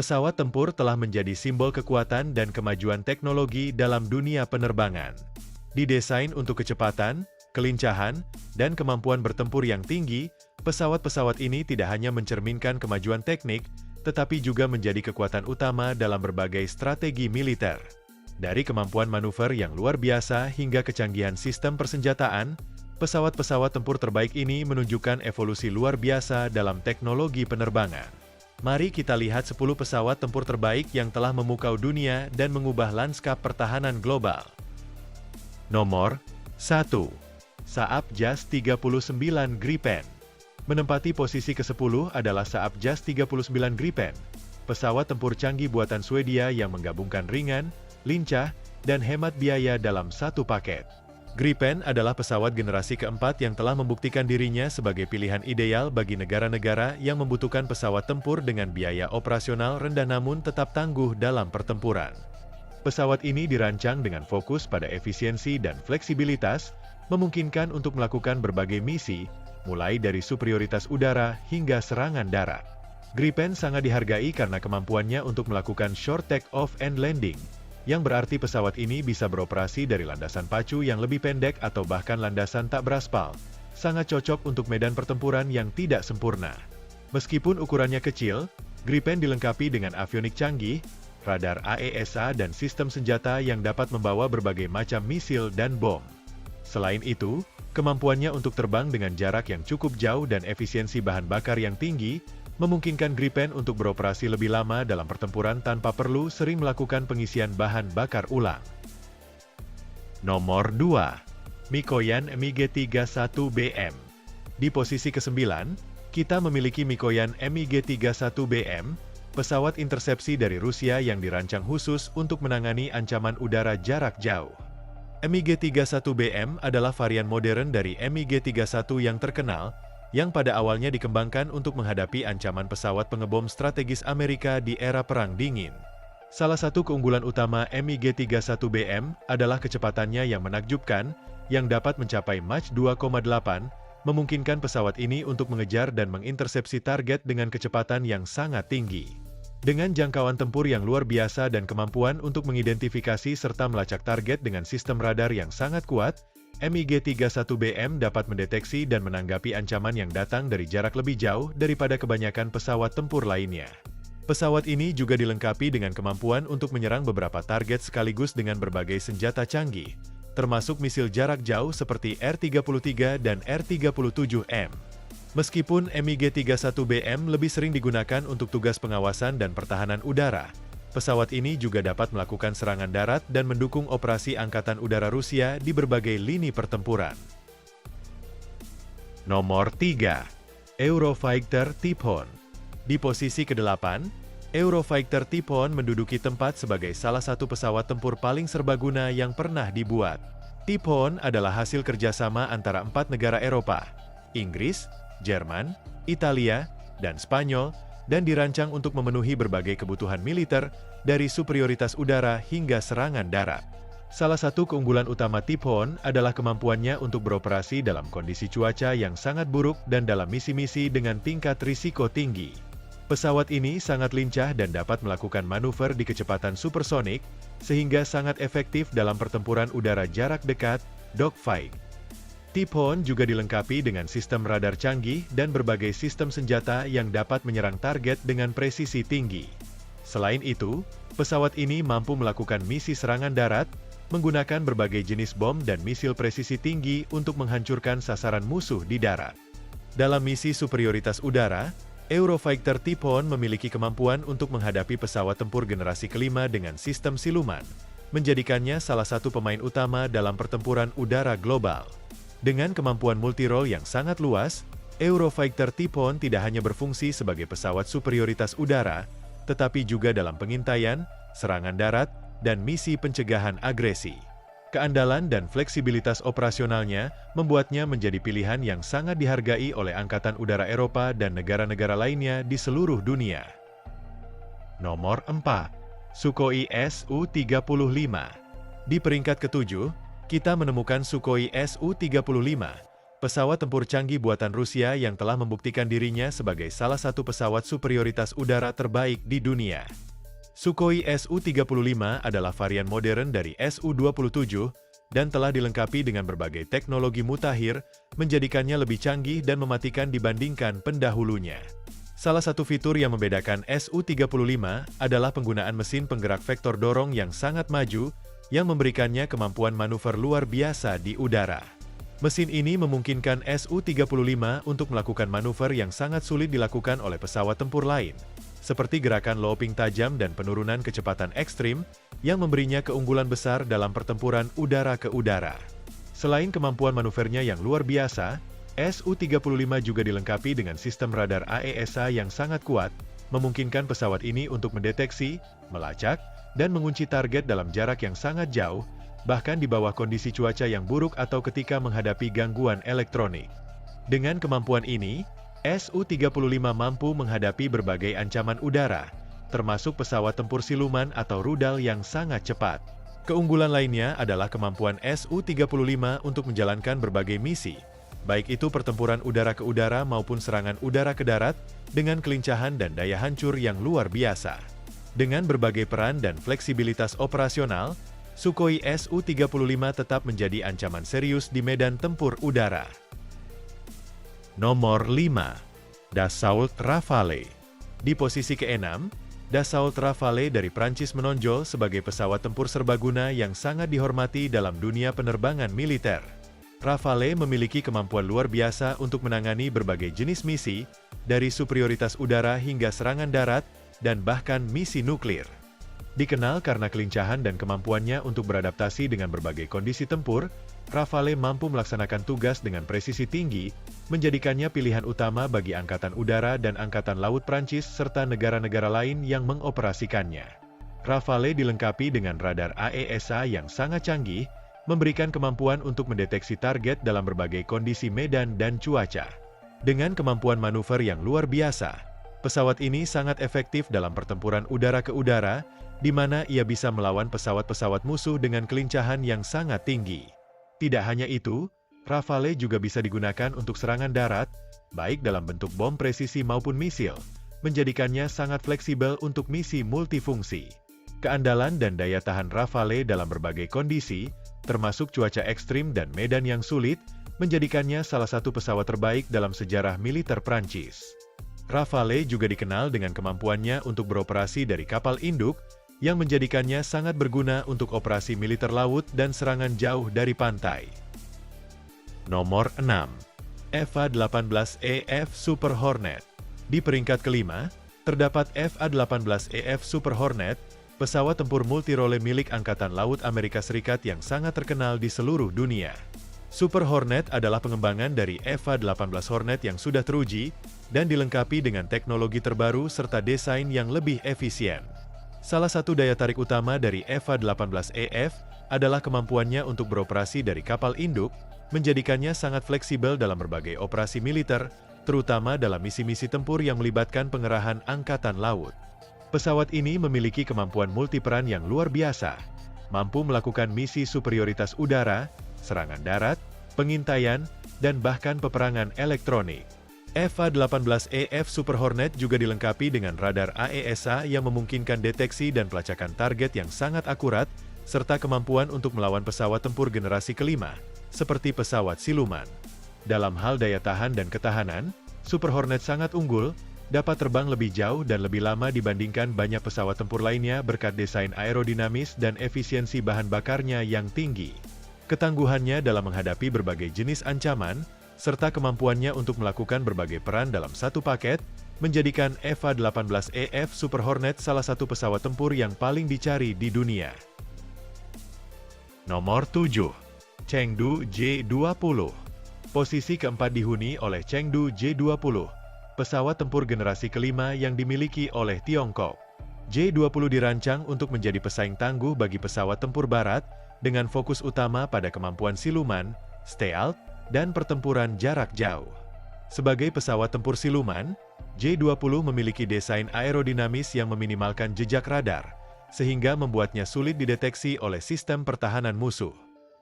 pesawat tempur telah menjadi simbol kekuatan dan kemajuan teknologi dalam dunia penerbangan. Didesain untuk kecepatan, kelincahan, dan kemampuan bertempur yang tinggi, pesawat-pesawat ini tidak hanya mencerminkan kemajuan teknik, tetapi juga menjadi kekuatan utama dalam berbagai strategi militer. Dari kemampuan manuver yang luar biasa hingga kecanggihan sistem persenjataan, pesawat-pesawat tempur terbaik ini menunjukkan evolusi luar biasa dalam teknologi penerbangan. Mari kita lihat 10 pesawat tempur terbaik yang telah memukau dunia dan mengubah lanskap pertahanan global. Nomor 1. Saab JAS 39 Gripen. Menempati posisi ke-10 adalah Saab JAS 39 Gripen, pesawat tempur canggih buatan Swedia yang menggabungkan ringan, lincah, dan hemat biaya dalam satu paket. Gripen adalah pesawat generasi keempat yang telah membuktikan dirinya sebagai pilihan ideal bagi negara-negara yang membutuhkan pesawat tempur dengan biaya operasional rendah namun tetap tangguh dalam pertempuran. Pesawat ini dirancang dengan fokus pada efisiensi dan fleksibilitas, memungkinkan untuk melakukan berbagai misi, mulai dari superioritas udara hingga serangan darat. Gripen sangat dihargai karena kemampuannya untuk melakukan short take-off and landing, yang berarti pesawat ini bisa beroperasi dari landasan pacu yang lebih pendek atau bahkan landasan tak beraspal, sangat cocok untuk medan pertempuran yang tidak sempurna. Meskipun ukurannya kecil, Gripen dilengkapi dengan avionik canggih, radar AESA dan sistem senjata yang dapat membawa berbagai macam misil dan bom. Selain itu, kemampuannya untuk terbang dengan jarak yang cukup jauh dan efisiensi bahan bakar yang tinggi, memungkinkan Gripen untuk beroperasi lebih lama dalam pertempuran tanpa perlu sering melakukan pengisian bahan bakar ulang. Nomor 2. Mikoyan MiG-31BM. Di posisi ke-9, kita memiliki Mikoyan MiG-31BM, pesawat intersepsi dari Rusia yang dirancang khusus untuk menangani ancaman udara jarak jauh. MiG-31BM adalah varian modern dari MiG-31 yang terkenal, yang pada awalnya dikembangkan untuk menghadapi ancaman pesawat pengebom strategis Amerika di era Perang Dingin. Salah satu keunggulan utama MiG-31BM adalah kecepatannya yang menakjubkan, yang dapat mencapai Mach 2,8, memungkinkan pesawat ini untuk mengejar dan mengintersepsi target dengan kecepatan yang sangat tinggi. Dengan jangkauan tempur yang luar biasa dan kemampuan untuk mengidentifikasi serta melacak target dengan sistem radar yang sangat kuat, MiG-31BM dapat mendeteksi dan menanggapi ancaman yang datang dari jarak lebih jauh daripada kebanyakan pesawat tempur lainnya. Pesawat ini juga dilengkapi dengan kemampuan untuk menyerang beberapa target sekaligus dengan berbagai senjata canggih, termasuk misil jarak jauh seperti R-33 dan R-37M. Meskipun MiG-31BM lebih sering digunakan untuk tugas pengawasan dan pertahanan udara, pesawat ini juga dapat melakukan serangan darat dan mendukung operasi Angkatan Udara Rusia di berbagai lini pertempuran. Nomor 3. Eurofighter Typhoon. Di posisi ke-8, Eurofighter Typhoon menduduki tempat sebagai salah satu pesawat tempur paling serbaguna yang pernah dibuat. Typhoon adalah hasil kerjasama antara 4 negara Eropa, Inggris, Jerman, Italia, dan Spanyol, dan dirancang untuk memenuhi berbagai kebutuhan militer, dari superioritas udara hingga serangan darat. Salah satu keunggulan utama Typhoon adalah kemampuannya untuk beroperasi dalam kondisi cuaca yang sangat buruk dan dalam misi-misi dengan tingkat risiko tinggi. Pesawat ini sangat lincah dan dapat melakukan manuver di kecepatan supersonik, sehingga sangat efektif dalam pertempuran udara jarak dekat, dogfight. Typhoon juga dilengkapi dengan sistem radar canggih dan berbagai sistem senjata yang dapat menyerang target dengan presisi tinggi. Selain itu, pesawat ini mampu melakukan misi serangan darat, menggunakan berbagai jenis bom dan misil presisi tinggi untuk menghancurkan sasaran musuh di darat. Dalam misi superioritas udara, Eurofighter Typhoon memiliki kemampuan untuk menghadapi pesawat tempur generasi kelima dengan sistem siluman, menjadikannya salah satu pemain utama dalam pertempuran udara global. Dengan kemampuan multirole yang sangat luas, Eurofighter Typhoon tidak hanya berfungsi sebagai pesawat superioritas udara, tetapi juga dalam pengintaian, serangan darat, dan misi pencegahan agresi. Keandalan dan fleksibilitas operasionalnya membuatnya menjadi pilihan yang sangat dihargai oleh Angkatan Udara Eropa dan negara-negara lainnya di seluruh dunia. Nomor 4. Sukhoi Su-35. Di peringkat ke-7, kita menemukan Sukhoi Su-35, pesawat tempur canggih buatan Rusia yang telah membuktikan dirinya sebagai salah satu pesawat superioritas udara terbaik di dunia. Sukhoi Su-35 adalah varian modern dari Su-27 dan telah dilengkapi dengan berbagai teknologi mutakhir, menjadikannya lebih canggih dan mematikan dibandingkan pendahulunya. Salah satu fitur yang membedakan Su-35 adalah penggunaan mesin penggerak vektor dorong yang sangat maju, yang memberikannya kemampuan manuver luar biasa di udara. Mesin ini memungkinkan Su-35 untuk melakukan manuver yang sangat sulit dilakukan oleh pesawat tempur lain, seperti gerakan looping tajam dan penurunan kecepatan ekstrim, yang memberinya keunggulan besar dalam pertempuran udara ke udara. Selain kemampuan manuvernya yang luar biasa, Su-35 juga dilengkapi dengan sistem radar AESA yang sangat kuat, memungkinkan pesawat ini untuk mendeteksi, melacak, dan mengunci target dalam jarak yang sangat jauh, bahkan di bawah kondisi cuaca yang buruk atau ketika menghadapi gangguan elektronik. Dengan kemampuan ini, Su-35 mampu menghadapi berbagai ancaman udara, termasuk pesawat tempur siluman atau rudal yang sangat cepat. Keunggulan lainnya adalah kemampuan Su-35 untuk menjalankan berbagai misi, baik itu pertempuran udara ke udara maupun serangan udara ke darat, dengan kelincahan dan daya hancur yang luar biasa. Dengan berbagai peran dan fleksibilitas operasional, Sukhoi Su-35 tetap menjadi ancaman serius di medan tempur udara. Nomor 5. Dassault Rafale. Di posisi ke-6, Dassault Rafale dari Prancis menonjol sebagai pesawat tempur serbaguna yang sangat dihormati dalam dunia penerbangan militer. Rafale memiliki kemampuan luar biasa untuk menangani berbagai jenis misi, dari superioritas udara hingga serangan darat, dan bahkan misi nuklir. Dikenal karena kelincahan dan kemampuannya untuk beradaptasi dengan berbagai kondisi tempur, Rafale mampu melaksanakan tugas dengan presisi tinggi, menjadikannya pilihan utama bagi Angkatan Udara dan Angkatan Laut Prancis serta negara-negara lain yang mengoperasikannya. Rafale dilengkapi dengan radar AESA yang sangat canggih, memberikan kemampuan untuk mendeteksi target dalam berbagai kondisi medan dan cuaca. Dengan kemampuan manuver yang luar biasa, pesawat ini sangat efektif dalam pertempuran udara ke udara, di mana ia bisa melawan pesawat-pesawat musuh dengan kelincahan yang sangat tinggi. Tidak hanya itu, Rafale juga bisa digunakan untuk serangan darat, baik dalam bentuk bom presisi maupun misil, menjadikannya sangat fleksibel untuk misi multifungsi. Keandalan dan daya tahan Rafale dalam berbagai kondisi, termasuk cuaca ekstrim dan medan yang sulit, menjadikannya salah satu pesawat terbaik dalam sejarah militer Prancis. Rafale juga dikenal dengan kemampuannya untuk beroperasi dari kapal induk, yang menjadikannya sangat berguna untuk operasi militer laut dan serangan jauh dari pantai. Nomor 6. FA-18EF Super Hornet. Di peringkat kelima, terdapat FA-18EF Super Hornet, pesawat tempur multirole milik Angkatan Laut Amerika Serikat yang sangat terkenal di seluruh dunia. Super Hornet adalah pengembangan dari FA-18 Hornet yang sudah teruji, dan dilengkapi dengan teknologi terbaru serta desain yang lebih efisien. Salah satu daya tarik utama dari FA-18EF adalah kemampuannya untuk beroperasi dari kapal induk, menjadikannya sangat fleksibel dalam berbagai operasi militer, terutama dalam misi-misi tempur yang melibatkan pengerahan angkatan laut. Pesawat ini memiliki kemampuan multiperan yang luar biasa, mampu melakukan misi superioritas udara, serangan darat, pengintaian, dan bahkan peperangan elektronik. FA-18EF Super Hornet juga dilengkapi dengan radar AESA yang memungkinkan deteksi dan pelacakan target yang sangat akurat, serta kemampuan untuk melawan pesawat tempur generasi kelima, seperti pesawat siluman. Dalam hal daya tahan dan ketahanan, Super Hornet sangat unggul, dapat terbang lebih jauh dan lebih lama dibandingkan banyak pesawat tempur lainnya berkat desain aerodinamis dan efisiensi bahan bakarnya yang tinggi. Ketangguhannya dalam menghadapi berbagai jenis ancaman, serta kemampuannya untuk melakukan berbagai peran dalam satu paket, menjadikan FA-18EF Super Hornet salah satu pesawat tempur yang paling dicari di dunia. Nomor 7. Chengdu J-20. Posisi keempat dihuni oleh Chengdu J-20, pesawat tempur generasi kelima yang dimiliki oleh Tiongkok. J-20 dirancang untuk menjadi pesaing tangguh bagi pesawat tempur barat, dengan fokus utama pada kemampuan siluman, stealth, dan pertempuran jarak jauh. Sebagai pesawat tempur siluman, J-20 memiliki desain aerodinamis yang meminimalkan jejak radar, sehingga membuatnya sulit dideteksi oleh sistem pertahanan musuh.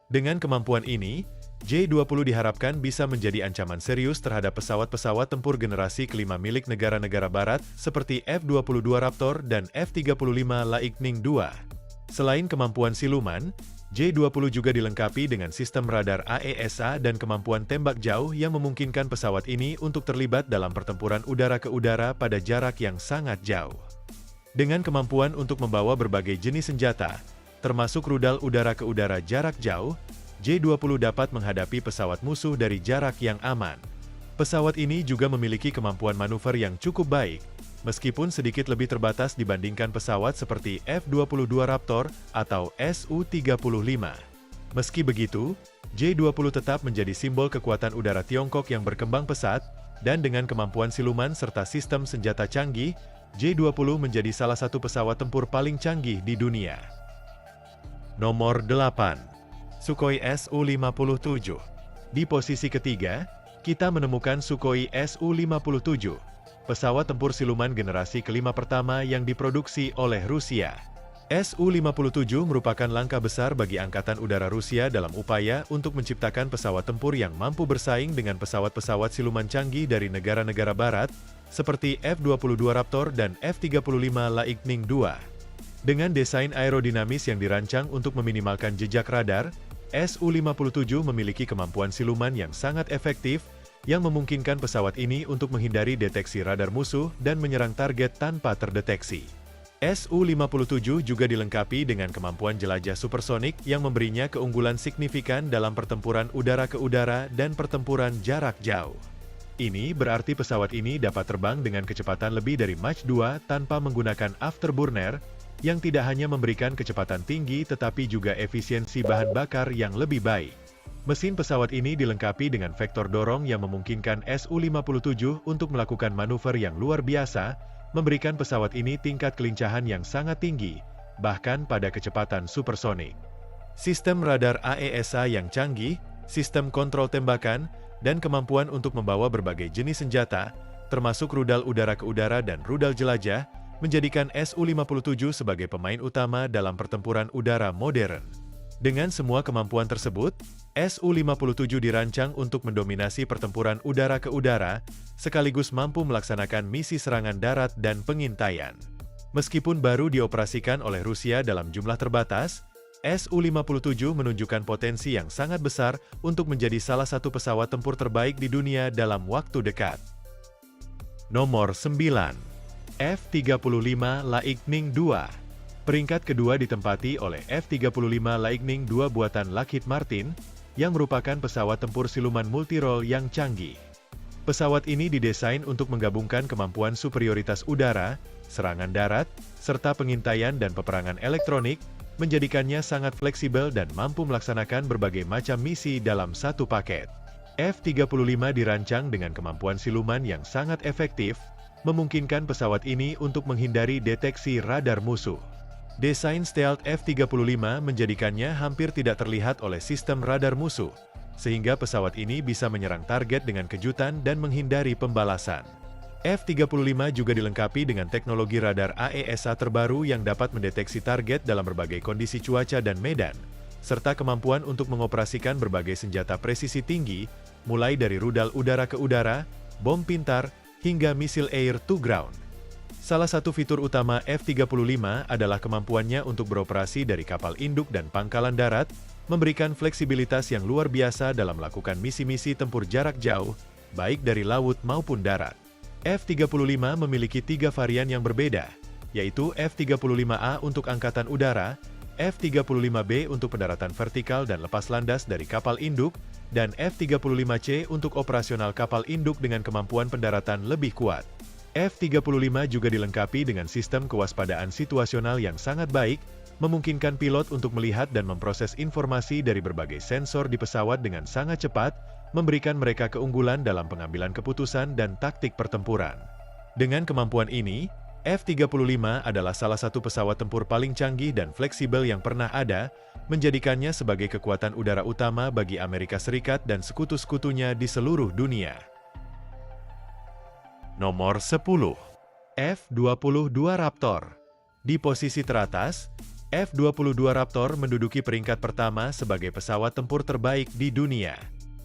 Dengan kemampuan ini, J-20 diharapkan bisa menjadi ancaman serius terhadap pesawat-pesawat tempur generasi kelima milik negara-negara barat seperti F-22 Raptor dan F-35 Lightning II. Selain kemampuan siluman, J-20 juga dilengkapi dengan sistem radar AESA dan kemampuan tembak jauh yang memungkinkan pesawat ini untuk terlibat dalam pertempuran udara ke udara pada jarak yang sangat jauh. Dengan kemampuan untuk membawa berbagai jenis senjata, termasuk rudal udara ke udara jarak jauh, J-20 dapat menghadapi pesawat musuh dari jarak yang aman. Pesawat ini juga memiliki kemampuan manuver yang cukup baik, meskipun sedikit lebih terbatas dibandingkan pesawat seperti F-22 Raptor atau Su-35. Meski begitu, J-20 tetap menjadi simbol kekuatan udara Tiongkok yang berkembang pesat, dan dengan kemampuan siluman serta sistem senjata canggih, J-20 menjadi salah satu pesawat tempur paling canggih di dunia. Nomor 8. Sukhoi Su-57. Di posisi ketiga, kita menemukan Sukhoi Su-57, pesawat tempur siluman generasi kelima pertama yang diproduksi oleh Rusia. Su-57 merupakan langkah besar bagi Angkatan Udara Rusia dalam upaya untuk menciptakan pesawat tempur yang mampu bersaing dengan pesawat-pesawat siluman canggih dari negara-negara barat, seperti F-22 Raptor dan F-35 Lightning II. Dengan desain aerodinamis yang dirancang untuk meminimalkan jejak radar, Su-57 memiliki kemampuan siluman yang sangat efektif, yang memungkinkan pesawat ini untuk menghindari deteksi radar musuh dan menyerang target tanpa terdeteksi. Su-57 juga dilengkapi dengan kemampuan jelajah supersonik yang memberinya keunggulan signifikan dalam pertempuran udara ke udara dan pertempuran jarak jauh. Ini berarti pesawat ini dapat terbang dengan kecepatan lebih dari Mach 2 tanpa menggunakan afterburner, yang tidak hanya memberikan kecepatan tinggi tetapi juga efisiensi bahan bakar yang lebih baik. Mesin pesawat ini dilengkapi dengan vektor dorong yang memungkinkan Su-57 untuk melakukan manuver yang luar biasa, memberikan pesawat ini tingkat kelincahan yang sangat tinggi, bahkan pada kecepatan supersonik. Sistem radar AESA yang canggih, sistem kontrol tembakan, dan kemampuan untuk membawa berbagai jenis senjata, termasuk rudal udara ke udara dan rudal jelajah, menjadikan Su-57 sebagai pemain utama dalam pertempuran udara modern. Dengan semua kemampuan tersebut, Su-57 dirancang untuk mendominasi pertempuran udara ke udara, sekaligus mampu melaksanakan misi serangan darat dan pengintaian. Meskipun baru dioperasikan oleh Rusia dalam jumlah terbatas, Su-57 menunjukkan potensi yang sangat besar untuk menjadi salah satu pesawat tempur terbaik di dunia dalam waktu dekat. Nomor 9. F-35 Lightning II. Peringkat kedua ditempati oleh F-35 Lightning II buatan Lockheed Martin, yang merupakan pesawat tempur siluman multirole yang canggih. Pesawat ini didesain untuk menggabungkan kemampuan superioritas udara, serangan darat, serta pengintaian dan peperangan elektronik, menjadikannya sangat fleksibel dan mampu melaksanakan berbagai macam misi dalam satu paket. F-35 dirancang dengan kemampuan siluman yang sangat efektif, memungkinkan pesawat ini untuk menghindari deteksi radar musuh. Desain stealth F-35 menjadikannya hampir tidak terlihat oleh sistem radar musuh, sehingga pesawat ini bisa menyerang target dengan kejutan dan menghindari pembalasan. F-35 juga dilengkapi dengan teknologi radar AESA terbaru yang dapat mendeteksi target dalam berbagai kondisi cuaca dan medan, serta kemampuan untuk mengoperasikan berbagai senjata presisi tinggi, mulai dari rudal udara ke udara, bom pintar, hingga misil air-to-ground. Salah satu fitur utama F-35 adalah kemampuannya untuk beroperasi dari kapal induk dan pangkalan darat, memberikan fleksibilitas yang luar biasa dalam melakukan misi-misi tempur jarak jauh, baik dari laut maupun darat. F-35 memiliki 3 varian yang berbeda, yaitu F-35A untuk Angkatan Udara, F-35B untuk pendaratan vertikal dan lepas landas dari kapal induk, dan F-35C untuk operasional kapal induk dengan kemampuan pendaratan lebih kuat. F-35 juga dilengkapi dengan sistem kewaspadaan situasional yang sangat baik, memungkinkan pilot untuk melihat dan memproses informasi dari berbagai sensor di pesawat dengan sangat cepat, memberikan mereka keunggulan dalam pengambilan keputusan dan taktik pertempuran. Dengan kemampuan ini, F-35 adalah salah satu pesawat tempur paling canggih dan fleksibel yang pernah ada, menjadikannya sebagai kekuatan udara utama bagi Amerika Serikat dan sekutu-sekutunya di seluruh dunia. Nomor 10. F-22 Raptor. Di posisi teratas, F-22 Raptor menduduki peringkat pertama sebagai pesawat tempur terbaik di dunia.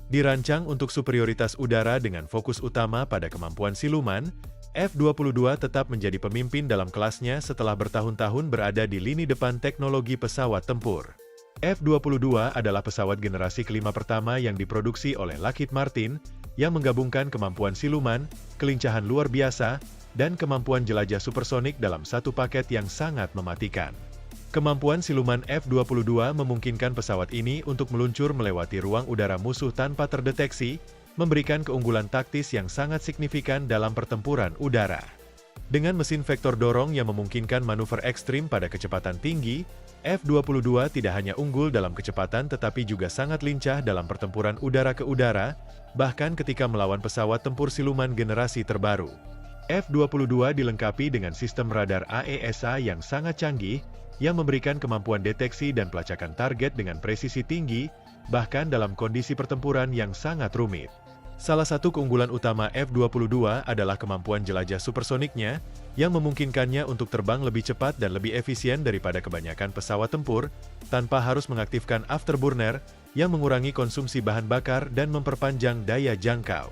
Dirancang untuk superioritas udara dengan fokus utama pada kemampuan siluman, F-22 tetap menjadi pemimpin dalam kelasnya setelah bertahun-tahun berada di lini depan teknologi pesawat tempur. F-22 adalah pesawat generasi kelima pertama yang diproduksi oleh Lockheed Martin, yang menggabungkan kemampuan siluman, kelincahan luar biasa, dan kemampuan jelajah supersonik dalam satu paket yang sangat mematikan. Kemampuan siluman F-22 memungkinkan pesawat ini untuk meluncur melewati ruang udara musuh tanpa terdeteksi, memberikan keunggulan taktis yang sangat signifikan dalam pertempuran udara. Dengan mesin vektor dorong yang memungkinkan manuver ekstrim pada kecepatan tinggi, F-22 tidak hanya unggul dalam kecepatan tetapi juga sangat lincah dalam pertempuran udara ke udara, bahkan ketika melawan pesawat tempur siluman generasi terbaru. F-22 dilengkapi dengan sistem radar AESA yang sangat canggih, yang memberikan kemampuan deteksi dan pelacakan target dengan presisi tinggi, bahkan dalam kondisi pertempuran yang sangat rumit. Salah satu keunggulan utama F-22 adalah kemampuan jelajah supersoniknya, yang memungkinkannya untuk terbang lebih cepat dan lebih efisien daripada kebanyakan pesawat tempur, tanpa harus mengaktifkan afterburner, yang mengurangi konsumsi bahan bakar dan memperpanjang daya jangkau.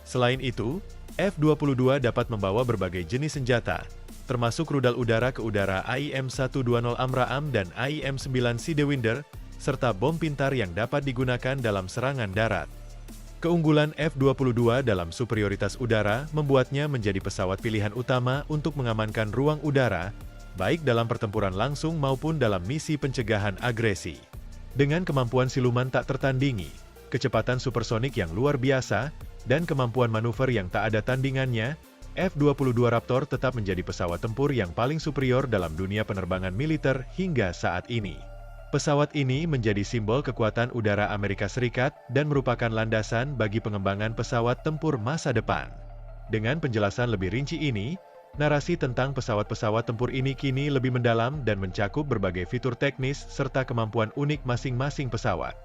Selain itu, F-22 dapat membawa berbagai jenis senjata, termasuk rudal udara ke udara AIM-120 AMRAAM dan AIM-9 Sidewinder, serta bom pintar yang dapat digunakan dalam serangan darat. Keunggulan F-22 dalam superioritas udara membuatnya menjadi pesawat pilihan utama untuk mengamankan ruang udara, baik dalam pertempuran langsung maupun dalam misi pencegahan agresi. Dengan kemampuan siluman tak tertandingi, kecepatan supersonik yang luar biasa, dan kemampuan manuver yang tak ada tandingannya, F-22 Raptor tetap menjadi pesawat tempur yang paling superior dalam dunia penerbangan militer hingga saat ini. Pesawat ini menjadi simbol kekuatan udara Amerika Serikat dan merupakan landasan bagi pengembangan pesawat tempur masa depan. Dengan penjelasan lebih rinci ini, narasi tentang pesawat-pesawat tempur ini kini lebih mendalam dan mencakup berbagai fitur teknis serta kemampuan unik masing-masing pesawat.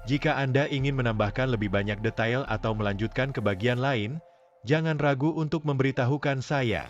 Jika Anda ingin menambahkan lebih banyak detail atau melanjutkan ke bagian lain, jangan ragu untuk memberitahukan saya.